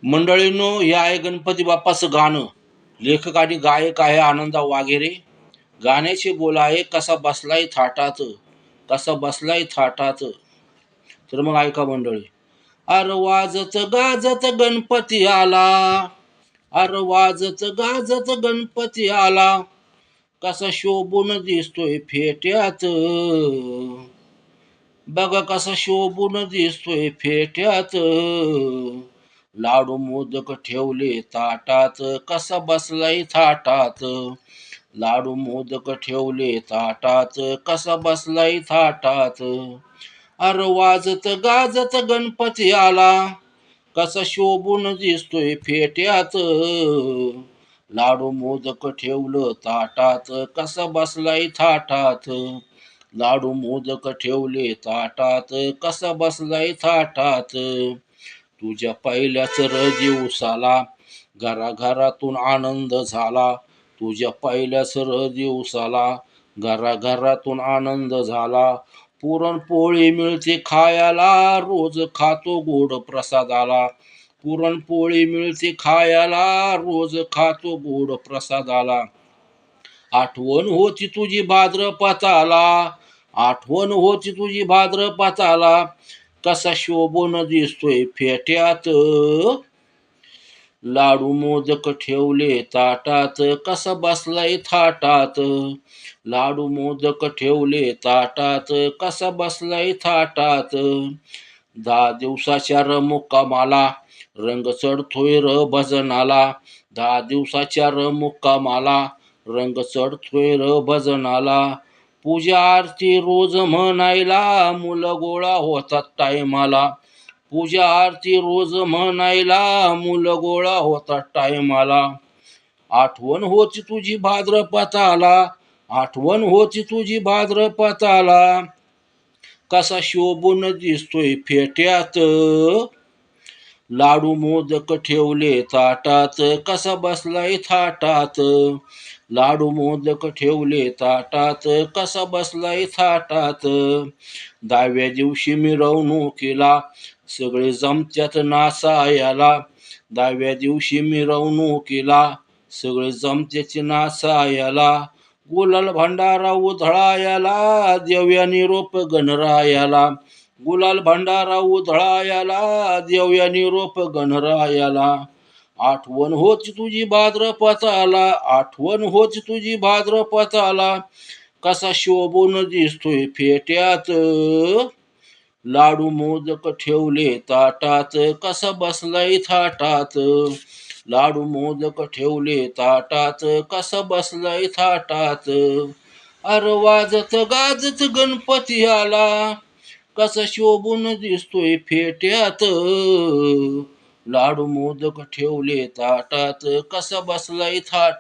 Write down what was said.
मंडळींनो, हे आहे गणपती बाप्पाचं गाणं. लेखक आणि गायक आहे आनंदा वाघेरे. गाण्याचे बोल आहे कसा बसलाय थाटात, कसा बसलाय थाटात. तर मग ऐका मंडळी. अर वाजत गाजत गणपती आला, अर वाजत गाजत गणपती आला, कसा शोभून दिसतोय फेट्यात. बघा कसा शोभून दिसतोय फेट्यात. लाडू मोदक ठेवले ताटात, कसा बसलाय थाटात. लाडू मोदक ठेवले ताटात, कसा बसलाय थाटात. अर वाजत गाजत गणपती आला, कसा शोभून दिसतोय फेट्यात. लाडू मोदक ठेवलं ताटात, कसा बसलाय थाटात. लाडू मोदक ठेवले ताटात, कसा बसलाय थाटात. तुझ्या पहिल्याच दिवसाला घराघरातून आनंद झाला. तुझ्या पहिल्याच दिवसाला घराघरातून आनंद झाला. पुरणपोळी मिळते खायला, रोज खातो गोड प्रसादाला. पुरणपोळी मिळते खायला, रोज खातो गोड प्रसादाला. आठवण होती तुझी भाद्रपदाला, आठवण होती तुझी भाद्रपदाला, कसा शोभून दिसतोय फेट्यात. लाडू मोदक ठेवले ताटात, कसा बसलाय थाटात. लाडू मोदक ठेवले ताटात, कसा बसलाय थाटात. 10 दिवसाच्या मुक्कामाला रंग चढतोय भजनाला. 10 दिवसाच्या मुक्कामाला रंग चढतोय भजनाला. पूजा आरती रोज म्हणायला, मुलं गोळा होतात टायमाला. पूजा आरती रोज म्हणायला, मुलं गोळा होतात टायमाला. आठवण होती तुझी भाद्रपदाला, आठवण होती तुझी भाद्रपदाला, कसा शोभून दिसतोय फेट्यात. लाडू मोदक ठेवले ताटात, कसा बसलाय थाटात. लाडू मोदक ठेवले ताटात, कसा बसलाय थाटात. 10व्या दिवशी मिरवणुकीला सगळे जमत्यात नाचायला. 10व्या दिवशी मिरवणुकीला सगळे जमत्यात नाचायला. गुलाल भंडारा उधळायला, देऊया निरोप गणरायाला. गुलाल भंडारा उधळायला, देऊया निरोप गणरायाला. आठवण होती तुझी भाद्रपदाला, आठवण होती तुझी भाद्रपदाला, कसा शोभून दिसतोय फेट्यात. लाडू मोदक ठेवले ताटात, कसा बसलाय थाटात. लाडू मोदक ठेवले ताटात, कसा बसलाय थाटात. अरे वाजत गाजत गणपती आला, कसा शोभून दिसतोय फेट्यात. लाडू मोदक ठेवले ताटात, कसा बसलाय थाटात.